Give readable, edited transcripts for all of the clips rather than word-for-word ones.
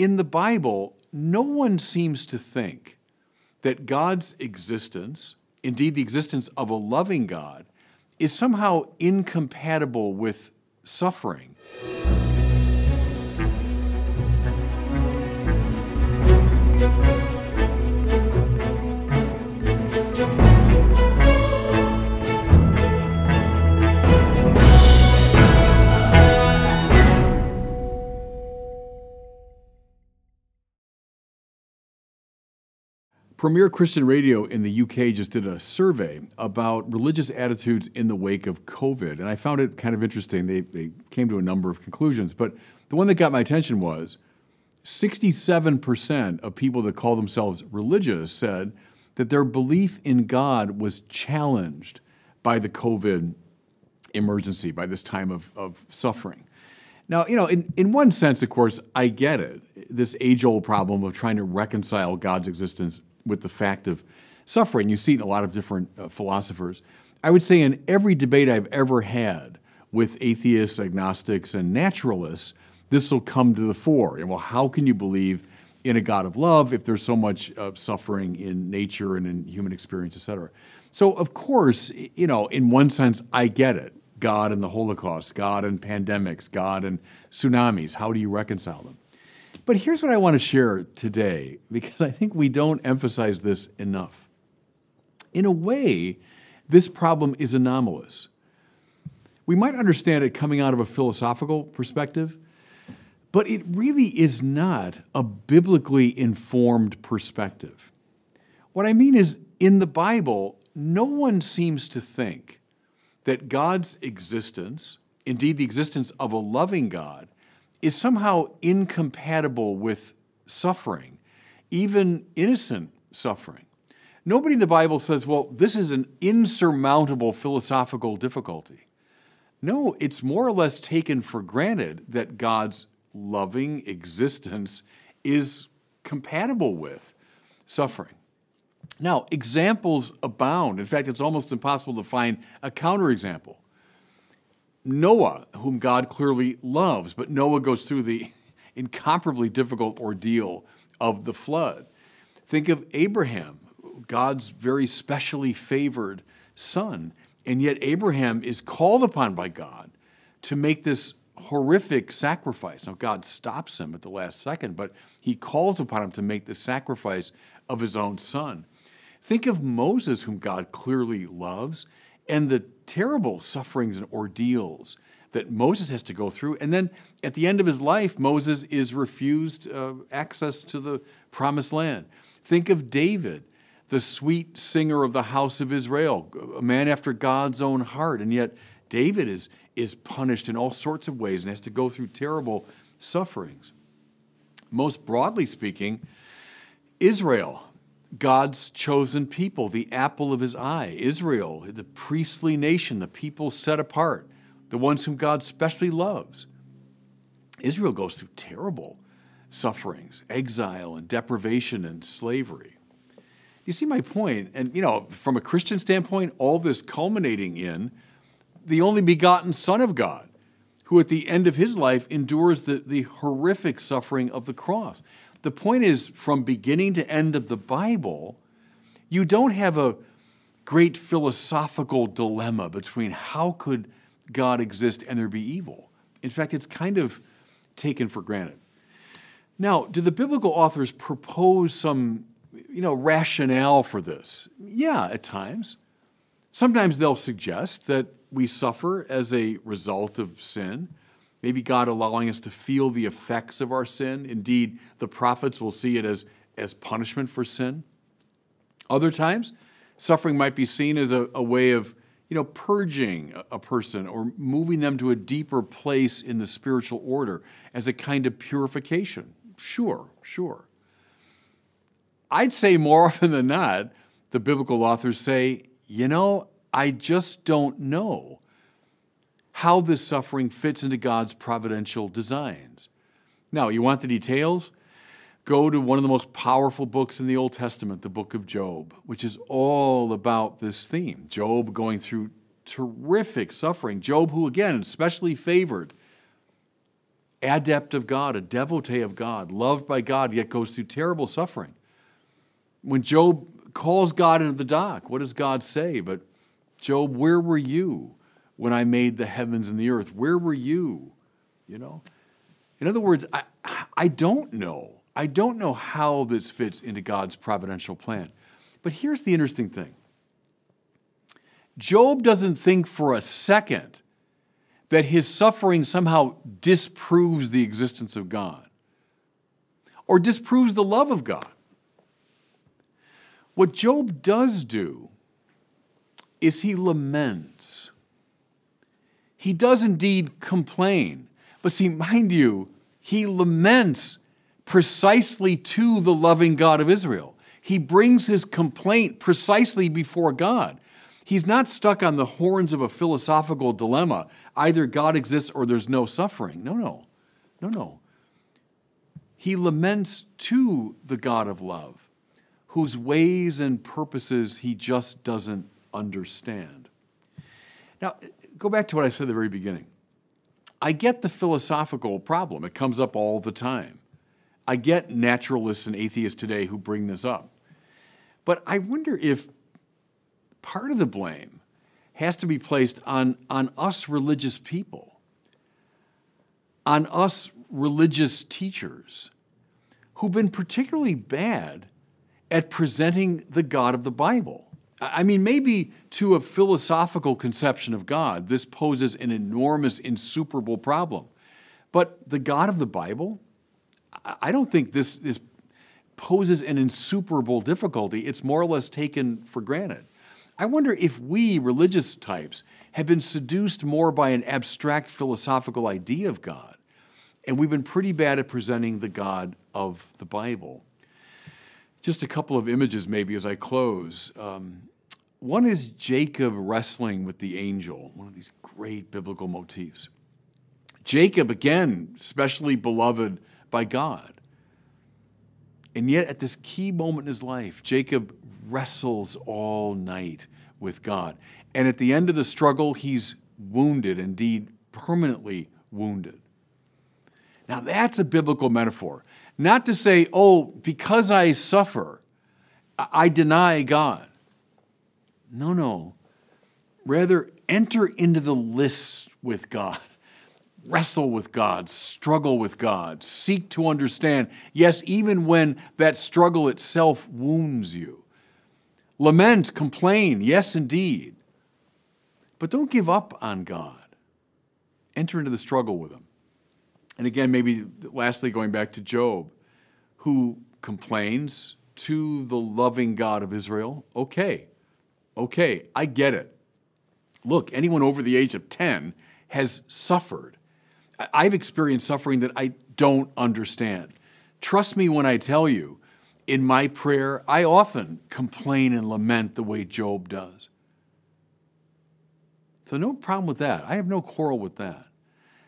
In the Bible, no one seems to think that God's existence, indeed the existence of a loving God, is somehow incompatible with suffering. Premier Christian Radio in the UK just did a survey about religious attitudes in the wake of COVID, and I found it kind of interesting. They came to a number of conclusions, but the one that got my attention was 67% of people that call themselves religious said that their belief in God was challenged by the COVID emergency, by this time of suffering. Now, in one sense, of course, I get it, this age-old problem of trying to reconcile God's existence with the fact of suffering. You see it in a lot of different philosophers. I would say in every debate I've ever had with atheists, agnostics, and naturalists, this will come to the fore. And well, how can you believe in a God of love if there's so much suffering in nature and in human experience, et cetera? So, of course, in one sense, I get it. God and the Holocaust, God and pandemics, God and tsunamis. How do you reconcile them? But here's what I want to share today, because I think we don't emphasize this enough. In a way, this problem is anomalous. We might understand it coming out of a philosophical perspective, but it really is not a biblically informed perspective. What I mean is, in the Bible, no one seems to think that God's existence, indeed the existence of a loving God, is somehow incompatible with suffering, even innocent suffering. Nobody in the Bible says, well, this is an insurmountable philosophical difficulty. No, it's more or less taken for granted that God's loving existence is compatible with suffering. Now, examples abound. In fact, it's almost impossible to find a counterexample. Noah, whom God clearly loves, but Noah goes through the incomparably difficult ordeal of the flood. Think of Abraham, God's very specially favored son, and yet Abraham is called upon by God to make this horrific sacrifice. Now, God stops him at the last second, but he calls upon him to make the sacrifice of his own son. Think of Moses, whom God clearly loves, and the terrible sufferings and ordeals that Moses has to go through. And then at the end of his life, Moses is refused access to the promised land. Think of David, the sweet singer of the house of Israel, a man after God's own heart. And yet David is punished in all sorts of ways and has to go through terrible sufferings. Most broadly speaking, Israel, God's chosen people, the apple of his eye. Israel, the priestly nation, the people set apart, the ones whom God specially loves. Israel goes through terrible sufferings, exile and deprivation and slavery. You see my point? And, from a Christian standpoint, all this culminating in the only begotten Son of God, who at the end of his life endures the horrific suffering of the cross. The point is, from beginning to end of the Bible, you don't have a great philosophical dilemma between how could God exist and there be evil. In fact, it's kind of taken for granted. Now, do the biblical authors propose some, rationale for this? Yeah, at times. Sometimes they'll suggest that we suffer as a result of sin. Maybe God allowing us to feel the effects of our sin. Indeed, the prophets will see it as punishment for sin. Other times, suffering might be seen as a way of, purging a person or moving them to a deeper place in the spiritual order as a kind of purification. Sure. I'd say more often than not, the biblical authors say, I just don't know how this suffering fits into God's providential designs. Now, you want the details? Go to one of the most powerful books in the Old Testament, the book of Job, which is all about this theme. Job going through terrific suffering. Job, who again, especially favored, adept of God, a devotee of God, loved by God, yet goes through terrible suffering. When Job calls God into the dock, what does God say? But, Job, where were you when I made the heavens and the earth? Where were you? You know? In other words, I don't know. I don't know how this fits into God's providential plan. But here's the interesting thing. Job doesn't think for a second that his suffering somehow disproves the existence of God or disproves the love of God. What Job does do is he laments. He does indeed complain. But see, mind you, he laments precisely to the loving God of Israel. He brings his complaint precisely before God. He's not stuck on the horns of a philosophical dilemma. Either God exists or there's no suffering. No. He laments to the God of love, whose ways and purposes he just doesn't understand. Now, go back to what I said at the very beginning. I get the philosophical problem. It comes up all the time. I get naturalists and atheists today who bring this up. But I wonder if part of the blame has to be placed on us religious people, on us religious teachers who've been particularly bad at presenting the God of the Bible. I mean, maybe to a philosophical conception of God, this poses an enormous, insuperable problem. But the God of the Bible, I don't think this poses an insuperable difficulty. It's more or less taken for granted. I wonder if we, religious types, have been seduced more by an abstract philosophical idea of God, and we've been pretty bad at presenting the God of the Bible. Just a couple of images maybe as I close. One is Jacob wrestling with the angel, one of these great biblical motifs. Jacob, again, especially beloved by God. And yet at this key moment in his life, Jacob wrestles all night with God. And at the end of the struggle, he's wounded, indeed permanently wounded. Now that's a biblical metaphor. Not to say, oh, because I suffer, I deny God. No. Rather, enter into the lists with God. Wrestle with God, struggle with God, seek to understand. Yes, even when that struggle itself wounds you. Lament, complain, yes, indeed. But don't give up on God. Enter into the struggle with Him. And again, maybe lastly, going back to Job, who complains to the loving God of Israel. Okay, I get it. Look, anyone over the age of 10 has suffered. I've experienced suffering that I don't understand. Trust me when I tell you, in my prayer, I often complain and lament the way Job does. So no problem with that. I have no quarrel with that.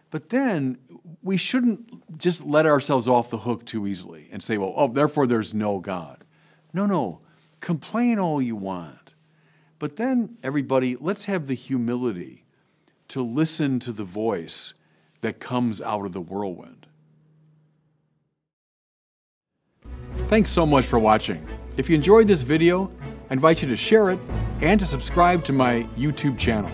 But then we shouldn't just let ourselves off the hook too easily and say, well, therefore there's no God. No. Complain all you want. But then, everybody, let's have the humility to listen to the voice that comes out of the whirlwind. Thanks so much for watching. If you enjoyed this video, I invite you to share it and to subscribe to my YouTube channel.